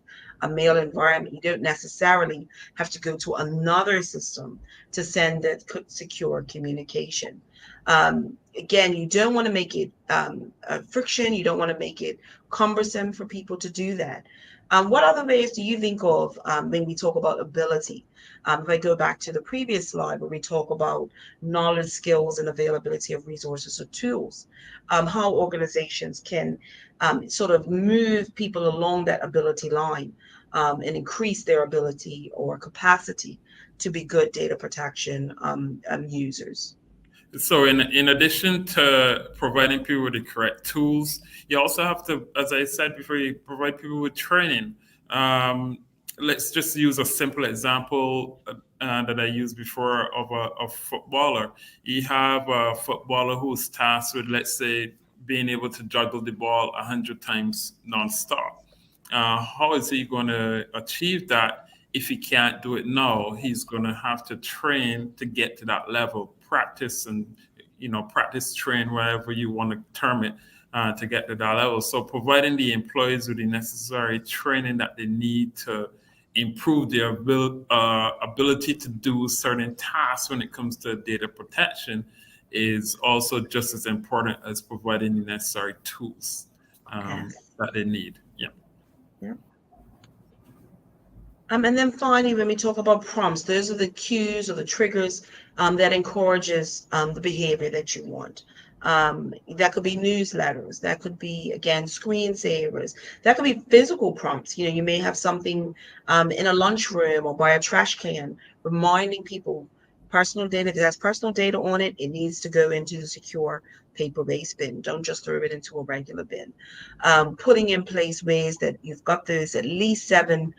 mail environment. You don't necessarily have to go to another system to send that secure communication. Again, you don't want to make it a friction. You don't want to make it cumbersome for people to do that. What other ways do you think of when we talk about ability? If I go back to the previous slide where we talk about knowledge, skills, and availability of resources or tools, how organizations can sort of move people along that ability line and increase their ability or capacity to be good data protection users. So, in addition to providing people with the correct tools, you also have to, as I said before, you provide people with training. Um, let's just use a simple example that I used before of a footballer. You have a footballer who's tasked with, let's say, being able to juggle the ball 100 times nonstop. How is he going to achieve that if he can't do it now? He's going to have to train to get to that level, practice and practice, train, whatever you want to term it, to get to that level. So providing the employees with the necessary training that they need to improve their ability to do certain tasks when it comes to data protection is also just as important as providing the necessary tools Yes. that they need. Yeah. Yeah. And then finally, when we talk about prompts, those are the cues or the triggers that encourages the behavior that you want. That could be newsletters. That could be, again, screensavers. That could be physical prompts. You may have something in a lunchroom or by a trash can reminding people personal data. If it has personal data on it, it needs to go into the secure paper-based bin. Don't just throw it into a regular bin. Putting in place ways that you've got those at least 7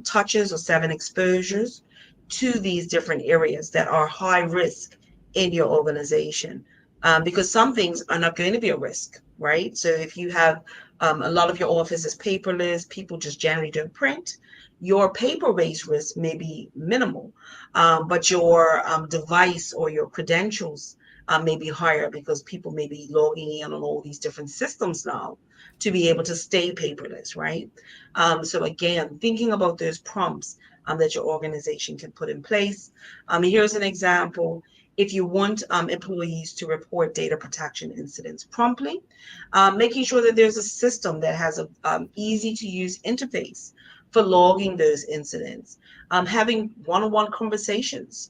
touches or 7 exposures to these different areas that are high risk in your organization. Because some things are not going to be a risk, right? So if you have a lot of your office is paperless, people just generally don't print, your paper-based risk may be minimal, but your device or your credentials may be higher because people may be logging in on all these different systems now to be able to stay paperless, right? So again, thinking about those prompts that your organization can put in place. Here's an example. if you want employees to report data protection incidents promptly, making sure that there's a system that has a easy to use interface for logging those incidents, having one-on-one conversations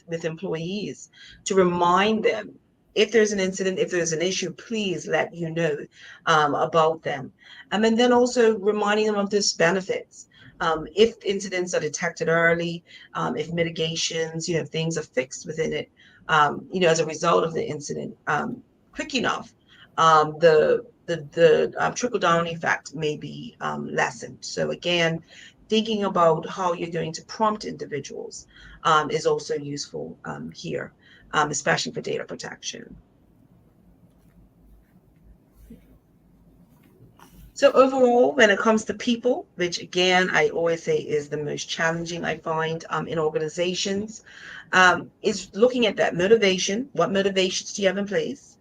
with employees to remind them if there's an incident, if there's an issue, please let you know about them. And then also reminding them of this benefits. If incidents are detected early, if mitigations, if things are fixed within it, as a result of the incident, quick enough, the trickle down effect may be lessened. So again, thinking about how you're going to prompt individuals is also useful here, especially for data protection. So overall, when it comes to people, which again I always say is the most challenging I find in organizations, is looking at that motivation. What motivations do you have in place?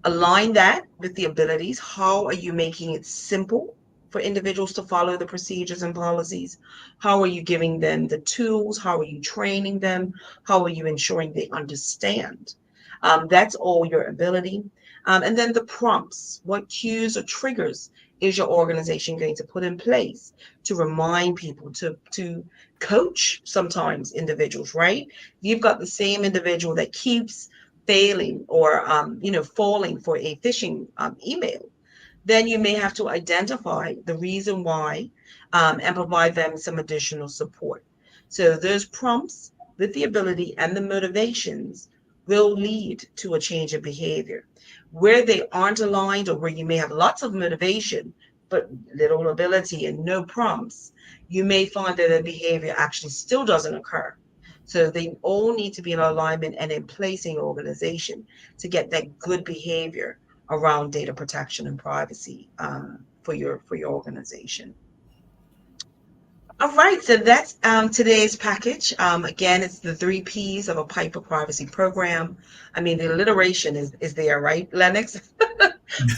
Align that with the abilities. How are you making it simple for individuals to follow the procedures and policies? How are you giving them the tools? How are you training them? How are you ensuring they understand? That's all your ability. And then the prompts. What cues or triggers is your organization going to put in place to remind people, to coach sometimes individuals, right? You've got the same individual that keeps failing or falling for a phishing email, then you may have to identify the reason why and provide them some additional support. So those prompts with the ability and the motivations will lead to a change of behavior. Where they aren't aligned, or where you may have lots of motivation but little ability and no prompts, you may find that the behavior actually still doesn't occur. So they all need to be in alignment and in place in your organization to get that good behavior around data protection and privacy for your organization. All right, so that's today's package. Again, it's the 3 Ps of a PIPA privacy program. I mean, the alliteration is there, right, Lennox?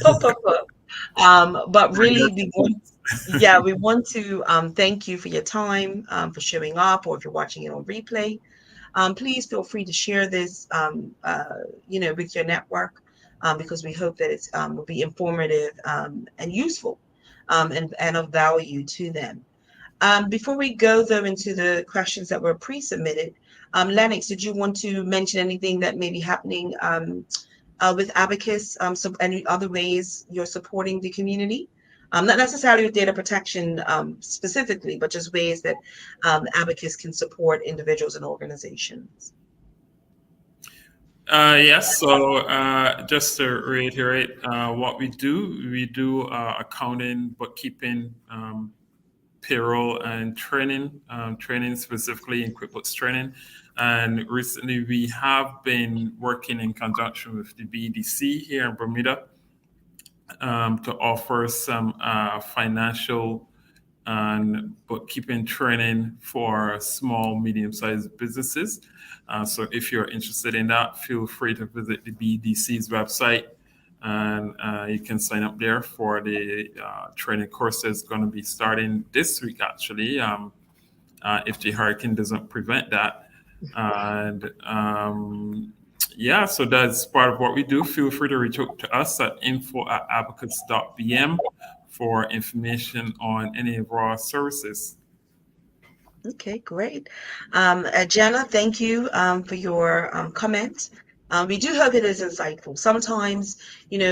Pup, pup, pup. But I really, guess. we want to thank you for your time, for showing up, or if you're watching it on replay. Please feel free to share this, with your network, because we hope that it's will be informative and useful, and of value to them. Before we go though into the questions that were pre-submitted, Lennox, did you want to mention anything that may be happening with Abacus, so any other ways you're supporting the community? Not necessarily with data protection specifically, but just ways that Abacus can support individuals and organizations. Yes, so just to reiterate, what we do accounting, bookkeeping, payroll, and training, training specifically in QuickBooks training. And recently, we have been working in conjunction with the BDC here in Bermuda to offer some financial and bookkeeping training for small, medium-sized businesses. So if you're interested in that, feel free to visit the BDC's website, and you can sign up there for the training course that's going to be starting this week, actually, if the hurricane doesn't prevent that. And yeah, so that's part of what we do. Feel free to reach out to us at info@abacus.bm for information on any of our services. Okay, great. Jana, thank you for your comment. We do hope it is insightful. Sometimes, when I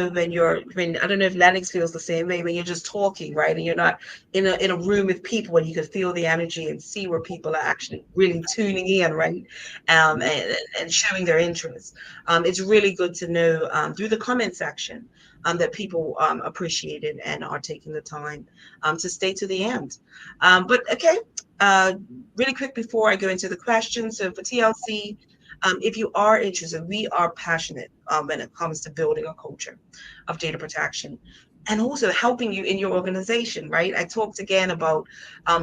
don't know if Lennox feels the same way, when you're just talking, right, and you're not in a room with people, and you can feel the energy and see where people are actually really tuning in, right, and showing their interest. It's really good to know through the comment section that people appreciate it and are taking the time to stay to the end. But okay. Uh, Really quick before I go into the questions. So for TLC, if you are interested, we are passionate when it comes to building a culture of data protection and also helping you in your organization, right? I talked again about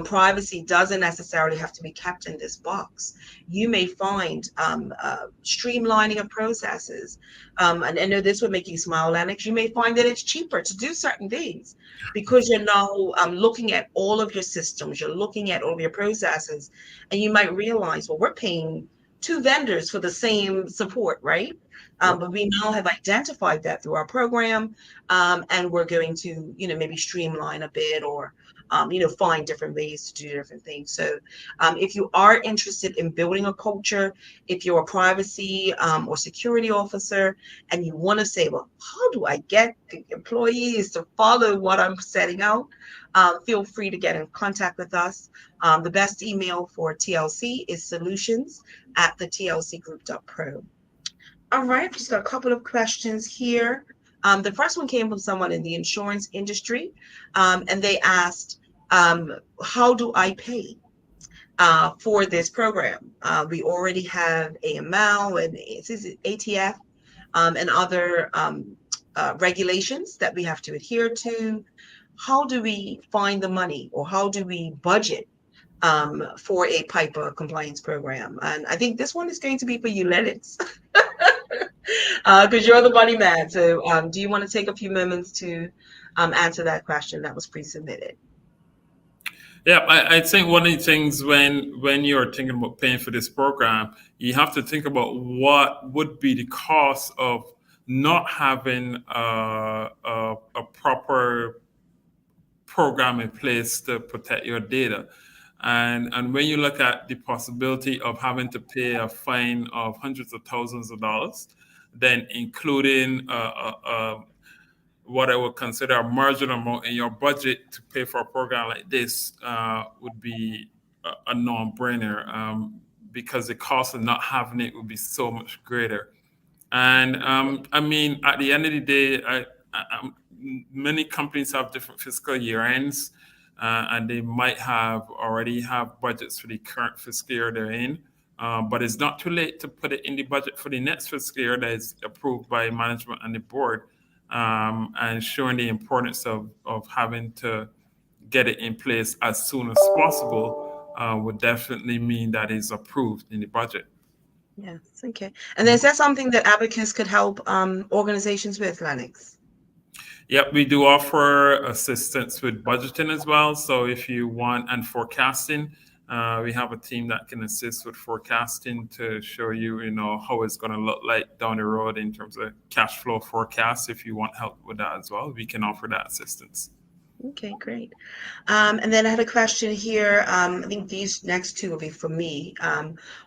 privacy doesn't necessarily have to be kept in this box. You may find streamlining of processes, and I know this would make you smile, Lennox. You may find that it's cheaper to do certain things because you're now looking at all of your systems, you're looking at all of your processes, and you might realize, well, we're paying two vendors for the same support, right? Yep. But we now have identified that through our program, and we're going to, maybe streamline a bit, or find different ways to do different things. So if you are interested in building a culture, if you're a privacy or security officer, and you want to say, well, how do I get the employees to follow what I'm setting out? Feel free to get in contact with us. The best email for TLC is solutions@thetlcgroup.pro. All right, just got a couple of questions here. The first one came from someone in the insurance industry, and they asked, how do I pay for this program? We already have AML and ATF and other regulations that we have to adhere to. How do we find the money, or how do we budget for a PIPA compliance program? And I think this one is going to be for you, Lennox, because you're the money man. So do you want to take a few moments to answer that question that was pre-submitted? Yeah, I think one of the things when you're thinking about paying for this program, you have to think about what would be the cost of not having a proper program in place to protect your data. And when you look at the possibility of having to pay a fine of hundreds of thousands of dollars, then including what I would consider a marginal amount in your budget to pay for a program like this would be a non-brainer, because the cost of not having it would be so much greater. And I mean, at the end of the day, many companies have different fiscal year ends, and they might already have budgets for the current fiscal year they're in. But it's not too late to put it in the budget for the next fiscal year that is approved by management and the board, and showing the importance of having to get it in place as soon as possible would definitely mean that it's approved in the budget. Yes, okay. And is that something that Abacus could help organizations with, Lennox? Yep, we do offer assistance with budgeting as well. So if you want, and forecasting, we have a team that can assist with forecasting to show you, how it's going to look like down the road in terms of cash flow forecast. If you want help with that as well, we can offer that assistance. Okay, great. And then I had a question here. I think these next two will be for me.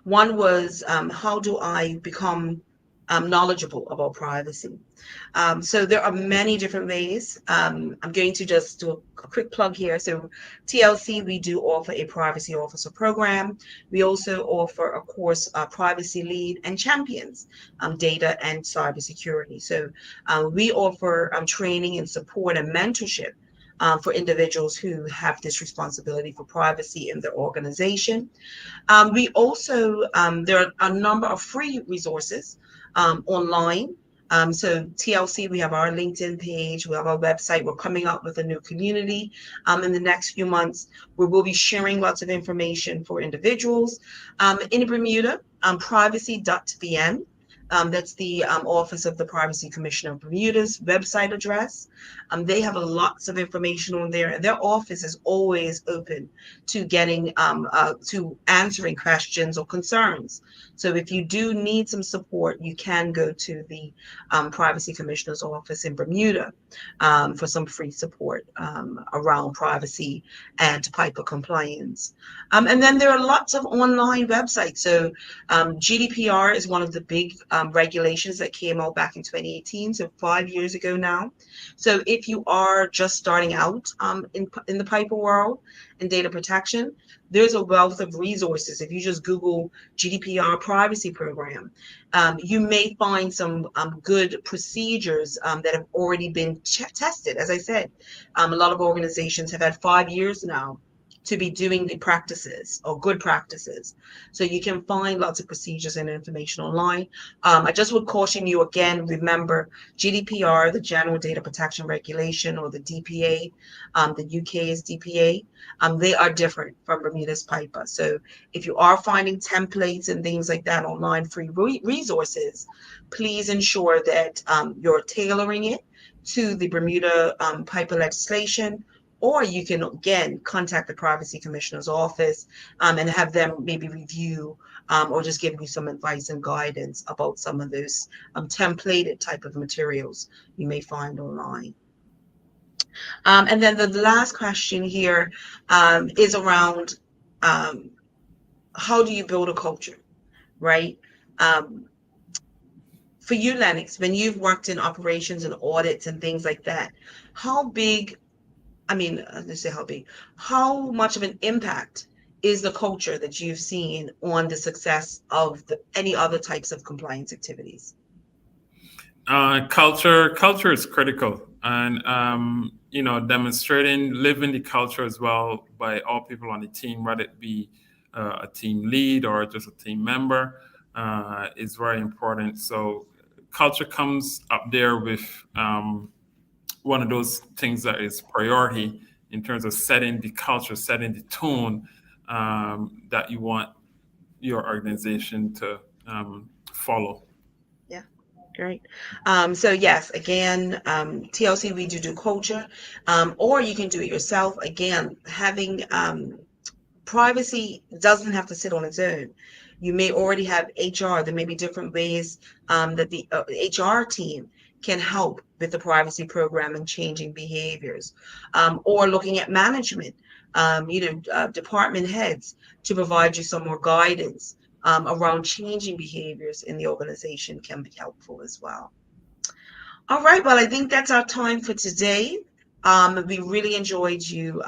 One was, how do I become knowledgeable about privacy? So there are many different ways. I'm going to just do a quick plug here. So TLC, we do offer a privacy officer program. We also offer a course, privacy lead and champions, data and cybersecurity. So we offer training and support and mentorship for individuals who have this responsibility for privacy in their organization. We also, there are a number of free resources online. So TLC, we have our LinkedIn page, we have our website. We're coming up with a new community in the next few months, where we'll be sharing lots of information for individuals. In Bermuda, privacy.bm. That's the Office of the Privacy Commissioner of Bermuda's website address. They have lots of information on there, and their office is always open to getting to answering questions or concerns. So if you do need some support, you can go to the Privacy Commissioner's office in Bermuda for some free support around privacy and PIPA compliance. And then there are lots of online websites. So GDPR is one of the big regulations that came out back in 2018, so 5 years ago now. So if you are just starting out in the PIPA world and data protection, there's a wealth of resources. If you just Google GDPR privacy program, you may find some good procedures that have already been tested. As I said, a lot of organizations have had 5 years now to be doing the practices or good practices. So you can find lots of procedures and information online. I just would caution you again, remember GDPR, the General Data Protection Regulation, or the DPA, the UK is DPA, they are different from Bermuda's PIPA. So if you are finding templates and things like that online, free resources, please ensure that you're tailoring it to the Bermuda PIPA legislation, or you can again contact the Privacy Commissioner's office and have them maybe review or just give you some advice and guidance about some of those templated type of materials you may find online. And then the last question here is around how do you build a culture, right? Um, for you, Lennox, when you've worked in operations and audits and things like that, how big, I mean, let's say how big, how much of an impact is the culture that you've seen on the success of any other types of compliance activities? Culture is critical, and demonstrating, living the culture as well by all people on the team, whether it be a team lead or just a team member, is very important. So, culture comes up there with one of those things that is priority in terms of setting the culture, setting the tone that you want your organization to follow. Yeah, great. So yes, again, TLC, we do culture, or you can do it yourself. Again, having privacy doesn't have to sit on its own. You may already have HR. There may be different ways that the HR team can help with the privacy program and changing behaviors, or looking at management, department heads to provide you some more guidance around changing behaviors in the organization can be helpful as well. All right, well, I think that's our time for today. We really enjoyed you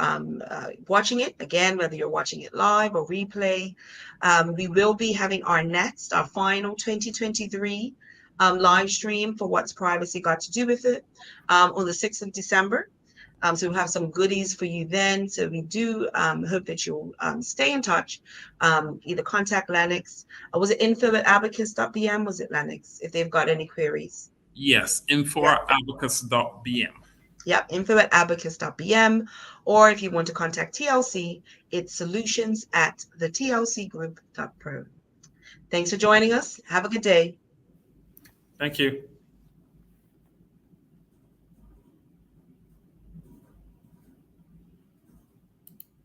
watching it. Again, whether you're watching it live or replay, we will be having our final 2023 live stream for What's Privacy Got to Do with It on the 6th of December. So we'll have some goodies for you then. So we do hope that you'll stay in touch. Either contact Lennox. Was it info@abacus.bm? Was it Lennox? If they've got any queries. Yes, Yeah. info@abacus.bm. Yep, info@abacus.bm. Or if you want to contact TLC, it's solutions@thetlcgroup.pro. Thanks for joining us. Have a good day. Thank you.